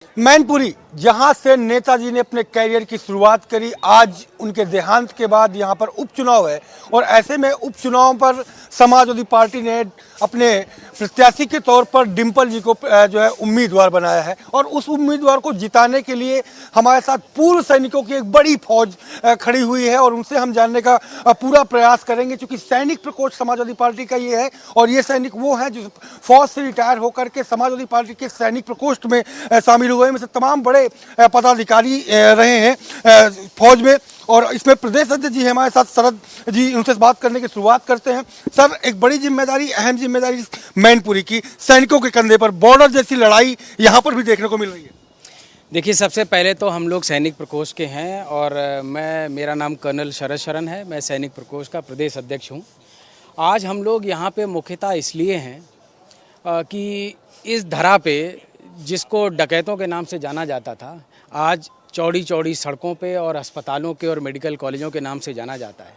मैनपुरी, जहां से नेताजी ने अपने कैरियर की शुरुआत करी, आज उनके देहांत के बाद यहां पर उपचुनाव है और ऐसे में उपचुनाव पर समाजवादी पार्टी ने अपने प्रत्याशी के तौर पर डिंपल जी को जो है उम्मीदवार बनाया है और उस उम्मीदवार को जिताने के लिए हमारे साथ पूर्व सैनिकों की एक बड़ी फौज खड़ी हुई है और उनसे हम जानने का पूरा प्रयास करेंगे, क्योंकि सैनिक प्रकोष्ठ समाजवादी पार्टी का ये है और ये सैनिक वो हैं जो फौज से रिटायर होकर के समाजवादी पार्टी के सैनिक प्रकोष्ठ में शामिल हुए हैं। में से तमाम बड़े पदाधिकारी रहे हैं फौज में और इसमें प्रदेश अध्यक्ष जी हमारे साथ शरद जी, उनसे बात करने की शुरुआत करते हैं। सर, एक बड़ी जिम्मेदारी, अहम जिम्मेदारी मैनपुरी की सैनिकों के कंधे पर, बॉर्डर जैसी लड़ाई यहाँ पर भी देखने को मिल रही है। देखिए, सबसे पहले तो हम लोग सैनिक प्रकोष्ठ के हैं और मेरा नाम कर्नल शरद शरण है। मैं सैनिक प्रकोष्ठ का प्रदेश अध्यक्ष हूँ। आज हम लोग यहाँ पे मुख्यतः इसलिए हैं कि इस धरा पे जिसको डकैतों के नाम से जाना जाता था, आज चौड़ी चौड़ी सड़कों पे और अस्पतालों के और मेडिकल कॉलेजों के नाम से जाना जाता है।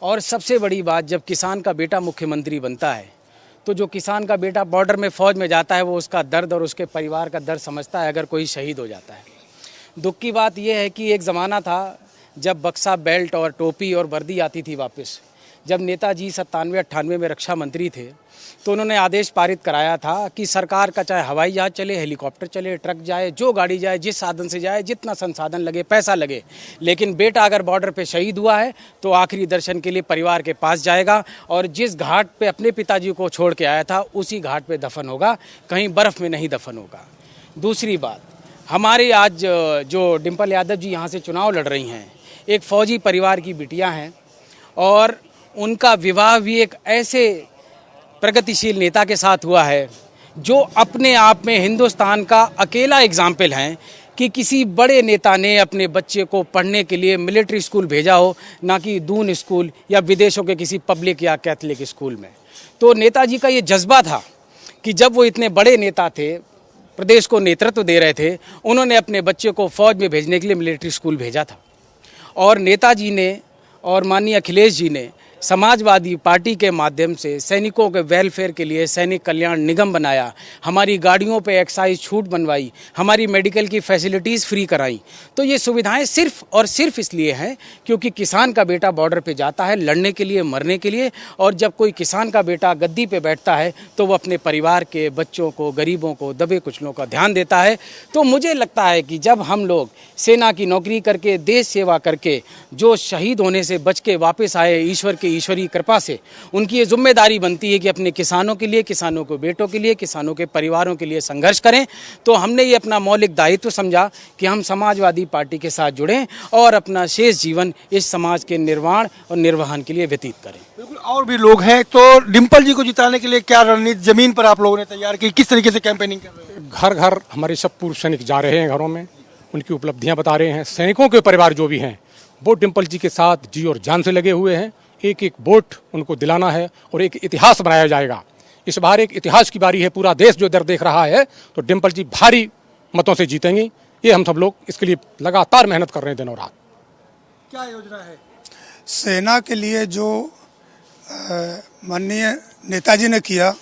और सबसे बड़ी बात, जब किसान का बेटा मुख्यमंत्री बनता है तो जो किसान का बेटा बॉर्डर में फ़ौज में जाता है वो उसका दर्द और उसके परिवार का दर्द समझता है अगर कोई शहीद हो जाता है। दुख की बात यह है कि एक ज़माना था जब बक्सा, बेल्ट और टोपी और वर्दी आती थी वापस। जब नेताजी 97-98 में रक्षा मंत्री थे तो उन्होंने आदेश पारित कराया था कि सरकार का चाहे हवाई जहाज़ चले, हेलीकॉप्टर चले, ट्रक जाए, जो गाड़ी जाए, जिस साधन से जाए, जितना संसाधन लगे, पैसा लगे, लेकिन बेटा अगर बॉर्डर पे शहीद हुआ है तो आखिरी दर्शन के लिए परिवार के पास जाएगा और जिस घाट पे अपने पिताजी को छोड़ के आया था उसी घाट पे दफन होगा, कहीं बर्फ़ में नहीं दफन होगा। दूसरी बात, हमारे आज जो डिंपल यादव जी यहाँ से चुनाव लड़ रही हैं, एक फ़ौजी परिवार की बिटियाँ हैं और उनका विवाह भी एक ऐसे प्रगतिशील नेता के साथ हुआ है जो अपने आप में हिंदुस्तान का अकेला एग्जाम्पल है कि किसी बड़े नेता ने अपने बच्चे को पढ़ने के लिए मिलिट्री स्कूल भेजा हो, ना कि दून स्कूल या विदेशों के किसी पब्लिक या कैथलिक स्कूल में। तो नेताजी का ये जज्बा था कि जब वो इतने बड़े नेता थे, प्रदेश को नेतृत्व दे रहे थे, उन्होंने अपने बच्चे को फौज में भेजने के लिए मिलिट्री स्कूल भेजा था। और नेताजी ने और माननीय अखिलेश जी ने समाजवादी पार्टी के माध्यम से सैनिकों के वेलफेयर के लिए सैनिक कल्याण निगम बनाया, हमारी गाड़ियों पे एक्साइज छूट बनवाई, हमारी मेडिकल की फैसिलिटीज़ फ्री कराई। तो ये सुविधाएं सिर्फ और सिर्फ इसलिए हैं क्योंकि किसान का बेटा बॉर्डर पे जाता है लड़ने के लिए, मरने के लिए, और जब कोई किसान का बेटा गद्दी पे बैठता है तो वो अपने परिवार के बच्चों को, गरीबों को, दबे कुचलों का ध्यान देता है। तो मुझे लगता है कि जब हम लोग सेना की नौकरी करके, देश सेवा करके, जो शहीद होने से बच के वापस आए ईश्वर के ईश्वरीय कृपा से, उनकी ये जिम्मेदारी बनती है कि अपने किसानों के लिए, किसानों के बेटों के लिए, किसानों के परिवारों के लिए संघर्ष करें। तो हमने ये अपना मौलिक दायित्व समझा कि हम समाजवादी पार्टी के साथ जुड़ें और अपना शेष जीवन इस समाज के निर्माण और निर्वहन के लिए व्यतीत करें। बिल्कुल, और भी लोग हैं। तो डिंपल जी को जिताने के लिए क्या रणनीति जमीन पर आप लोगों ने तैयार की, किस तरीके से कैंपेनिंग कर रहे हैं? घर घर हमारे सब पूर्व सैनिक जा रहे हैं, घरों में उनकी उपलब्धियां बता रहे हैं। सैनिकों के परिवार जो भी हैं वो डिंपल जी के साथ जी और जान से लगे हुए हैं। एक एक वोट उनको दिलाना है और एक इतिहास बनाया जाएगा। इस बार एक इतिहास की बारी है, पूरा देश जो इधर देख रहा है, तो डिंपल जी भारी मतों से जीतेंगी। ये हम सब लोग इसके लिए लगातार मेहनत कर रहे हैं, दिन और रात। क्या योजना है सेना के लिए? जो माननीय नेताजी ने किया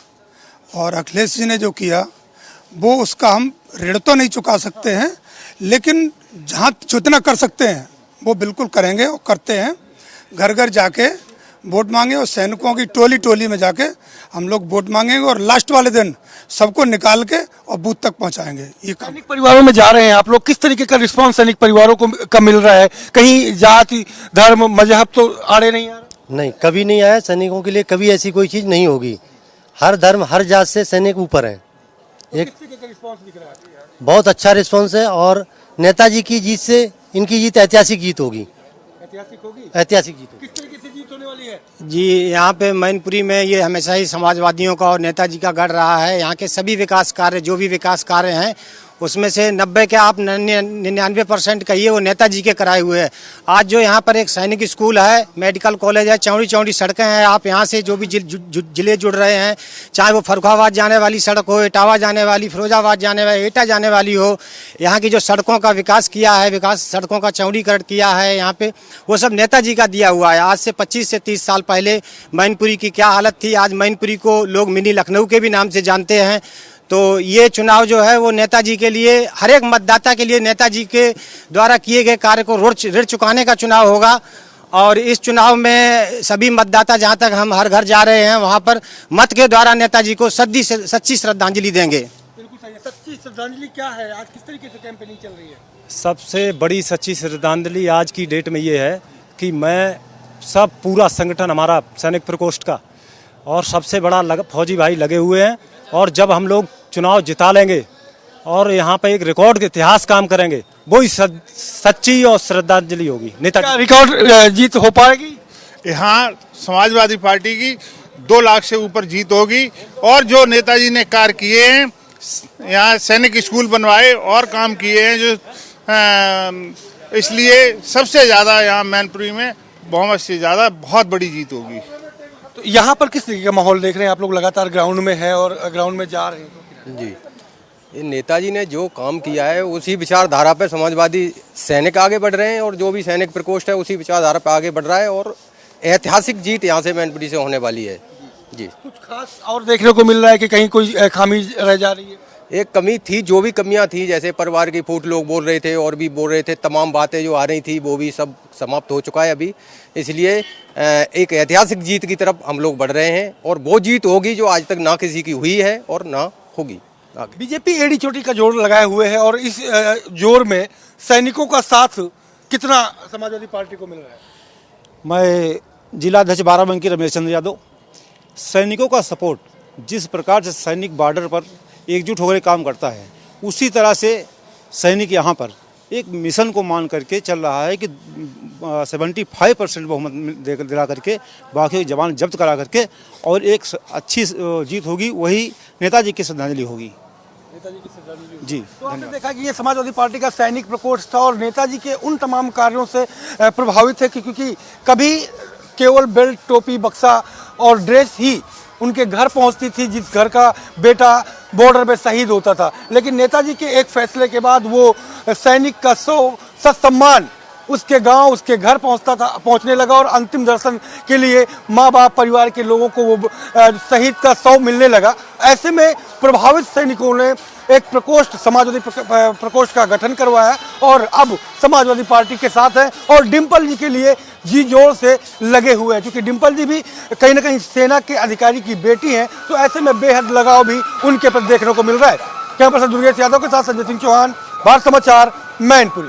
और अखिलेश जी ने जो किया, वो उसका हम ऋण तो नहीं चुका सकते हैं, लेकिन जहाँ जितना कर सकते हैं वो बिल्कुल करेंगे और करते हैं। घर घर जाके वोट मांगे और सैनिकों की टोली टोली में जाके हम लोग वोट मांगेंगे और लास्ट वाले दिन सबको निकाल के और बूथ तक पहुंचाएंगे। ये सैनिक परिवारों में जा रहे हैं आप लोग, किस तरीके का रिस्पांस सैनिक परिवारों को का मिल रहा है? कहीं जाति, धर्म, मजहब तो आड़े नहीं आ रहा? नहीं, कभी नहीं आया। सैनिकों के लिए कभी ऐसी कोई चीज़ नहीं होगी। हर धर्म, हर जात से सैनिक ऊपर है। एक रिस्पांस दिख रहा है, बहुत अच्छा रिस्पॉन्स है और नेताजी की जीत से इनकी जीत ऐतिहासिक जीत होगी। ऐतिहासिक होगी, ऐतिहासिक जीत होगी। किस तरीके से जीत होने वाली है? जी, यहाँ पे मैनपुरी में ये हमेशा ही समाजवादियों का और नेताजी का गढ़ रहा है। यहाँ के सभी विकास कार्य, जो भी विकास कार्य हैं, उसमें से 90 के आप 99% कहिए वो नेताजी के कराए हुए हैं। आज जो यहाँ पर एक सैनिक स्कूल है, मेडिकल कॉलेज है, चौड़ी चौड़ी सड़कें हैं। आप यहाँ से जो भी जिले जुड़ रहे हैं, चाहे वो फर्रुखाबाद जाने वाली सड़क हो, इटावा जाने वाली, फिरोजाबाद जाने वाली, एटा जाने वाली हो, यहाँ की जो सड़कों का विकास किया है, विकास सड़कों का चौड़ीकरण किया है यहाँ पे, वो सब नेताजी का दिया हुआ है। आज से 25 से 30 साल पहले मैनपुरी की क्या हालत थी, आज मैनपुरी को लोग मिनी लखनऊ के भी नाम से जानते हैं। तो ये चुनाव जो है वो नेताजी के लिए, हर एक मतदाता के लिए नेताजी के द्वारा किए गए कार्य को ऋण चुकाने का चुनाव होगा। और इस चुनाव में सभी मतदाता, जहां तक हम हर घर जा रहे हैं वहां पर मत के द्वारा नेताजी को सच्ची श्रद्धांजलि देंगे। बिल्कुल सही है। सच्ची श्रद्धांजलि क्या है, आज किस तरीके से कैंपेनिंग चल रही है? सबसे बड़ी सच्ची श्रद्धांजलि आज की डेट में ये है कि मैं सब पूरा संगठन हमारा सैनिक प्रकोष्ठ का और सबसे बड़ा फौजी भाई लगे हुए हैं, और जब हम लोग चुनाव जिता लेंगे और यहाँ पे एक रिकॉर्ड के इतिहास काम करेंगे, वही सच्ची और श्रद्धांजलि होगी। नेता क्या रिकॉर्ड जीत हो पाएगी? यहाँ समाजवादी पार्टी की 2 लाख से ऊपर जीत होगी, और जो नेताजी ने कार्य किए हैं, यहाँ सैनिक स्कूल बनवाए और काम किए हैं जो इसलिए सबसे ज़्यादा यहाँ मैनपुरी में बहुमत से ज़्यादा बहुत बड़ी जीत होगी। तो यहाँ पर किस तरीके का माहौल देख रहे हैं आप लोग? लगातार ग्राउंड में है और ग्राउंड में जा रहे हैं। जी, ये नेताजी ने जो काम किया है उसी विचारधारा पे समाजवादी सैनिक आगे बढ़ रहे हैं, और जो भी सैनिक प्रकोष्ठ है उसी विचारधारा पे आगे बढ़ रहा है, और ऐतिहासिक जीत यहाँ से मैनपुरी से होने वाली है। जी, कुछ खास और देखने को मिल रहा है कि कहीं कोई खामी रह जा रही है? एक कमी थी, जो भी कमियां थी, जैसे परिवार की फूट लोग बोल रहे थे और भी बोल रहे थे, तमाम बातें जो आ रही थी वो भी सब समाप्त हो चुका है अभी। इसलिए एक ऐतिहासिक जीत की तरफ हम लोग बढ़ रहे हैं, और वो जीत होगी जो आज तक ना किसी की हुई है और ना होगी आगे। बीजेपी एड़ी चोटी का जोर लगाए हुए है, और इस जोर में सैनिकों का साथ कितना समाजवादी पार्टी को मिल रहा है? मैं जिलाध्यक्ष बाराबंकी रमेश चंद्र यादव, सैनिकों का सपोर्ट, जिस प्रकार से सैनिक बॉर्डर पर एकजुट होकर काम करता है, उसी तरह से सैनिक यहाँ पर एक मिशन को मान करके चल रहा है कि 75% बहुमत दिला करके बाकी जवान जब्त करा करके और एक अच्छी जीत होगी, वही नेताजी की श्रद्धांजलि होगी। जी, तो आपने देखा कि ये समाजवादी पार्टी का सैनिक प्रकोष्ठ था और नेताजी के उन तमाम कार्यों से प्रभावित है क्योंकि कभी केवल बेल्ट, टोपी, बक्सा और ड्रेस ही उनके घर पहुंचती थी जिस घर का बेटा बॉर्डर पे शहीद होता था। लेकिन नेताजी के एक फैसले के बाद वो सैनिक का सत्सम्मान उसके गांव, उसके घर पहुंचने लगा, और अंतिम दर्शन के लिए माँ बाप, परिवार के लोगों को वो शहीद का शव मिलने लगा। ऐसे में प्रभावित सैनिकों ने एक प्रकोष्ठ, समाजवादी प्रकोष्ठ का गठन करवाया और अब समाजवादी पार्टी के साथ है और डिम्पल जी के लिए जी जोर से लगे हुए हैं, क्योंकि डिम्पल जी भी कहीं ना कहीं सेना के अधिकारी की बेटी हैं, तो ऐसे में बेहद लगाव भी उनके प्रति देखने को मिल रहा है। कैमरा पर्सन दुर्गेश यादव के साथ संजय सिंह चौहान, भारत समाचार, मैनपुरी।